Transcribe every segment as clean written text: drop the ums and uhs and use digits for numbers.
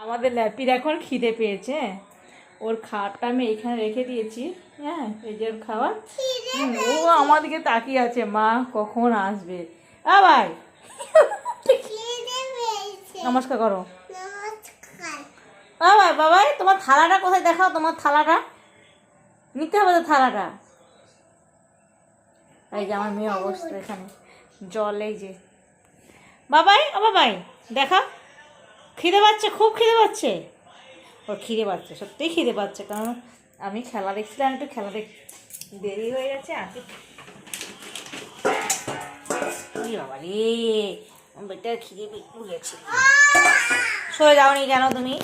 আমাদের ল্যাপির এখন খিদে পেয়েছে। ওর খাবারটা আমি এখানে রেখে দিয়েছি। হ্যাঁ, এই যে ওর খাবার। ও আমার দিকে তাকিয়ে আছে, মা কখন আসবে। ভাই নমস্কার করো। ভাই বাবাই, তোমার থালাটা কোথায় দেখাও, তোমার থালাটা নিতে হবে তো থালাটা। এই যে আমার মেয়ে অবস্থা এখানে জল, এই যে বাবাই, ও বাবাই দেখা, খিদে পাচ্ছে, খুব খিদে পাচ্ছে ওর। খিদে পাচ্ছে, সত্যিই খিদে পাচ্ছে, কারণ আমি খেলা দেখছিলাম, একটু খেলা দেরি হয়ে গেছে আর কি। বাবা রে, বেটার খিদে একটু গেছে। সরে যাওনি কেন তুমি?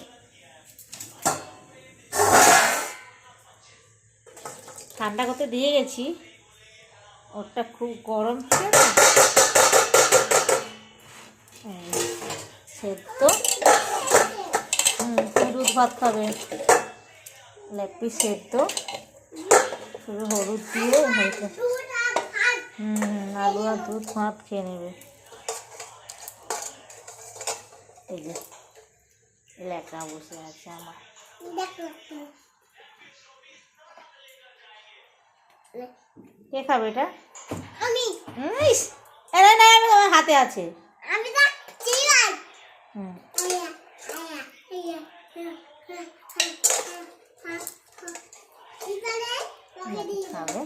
ঠান্ডা করতে দিয়ে গেছি, ওরটা খুব গরম ছিল না। সেদ্ধ। দুধ ভাত খাবে, লেপি সেদ্ধ, শুধু হলুদ দিয়ে হয়েছে। আলু আর দুধ ভাত খেয়ে নেবে। এই যে লেখা বসে আছে আমার। কে খাবে এটা? আমি। না, আমি তোমার হাতে আছে। আমি খাবে।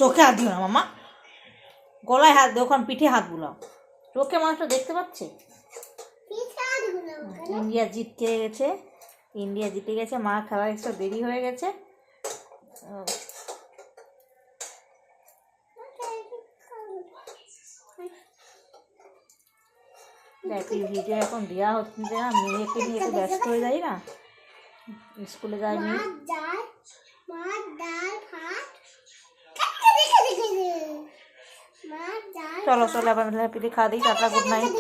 চোখে হাত দিও না মামা, গলায় হাত দিও, ওখানে পিঠে হাত বুলাও। চোখে মানুষটা দেখতে পাচ্ছে। ইন্ডিয়া জিতে গেছে, ইন্ডিয়া জিতে গেছে, মা খেলা একটু দেরি হয়ে গেছে। ভিডিও এখন দেওয়া হচ্ছে না, মেয়েকে নিয়ে একটু ব্যস্ত হয়ে যাই না, স্কুলে যায়নি। চলো চলো, আবার পিঠে খাওয়া দিই। Tata, good night.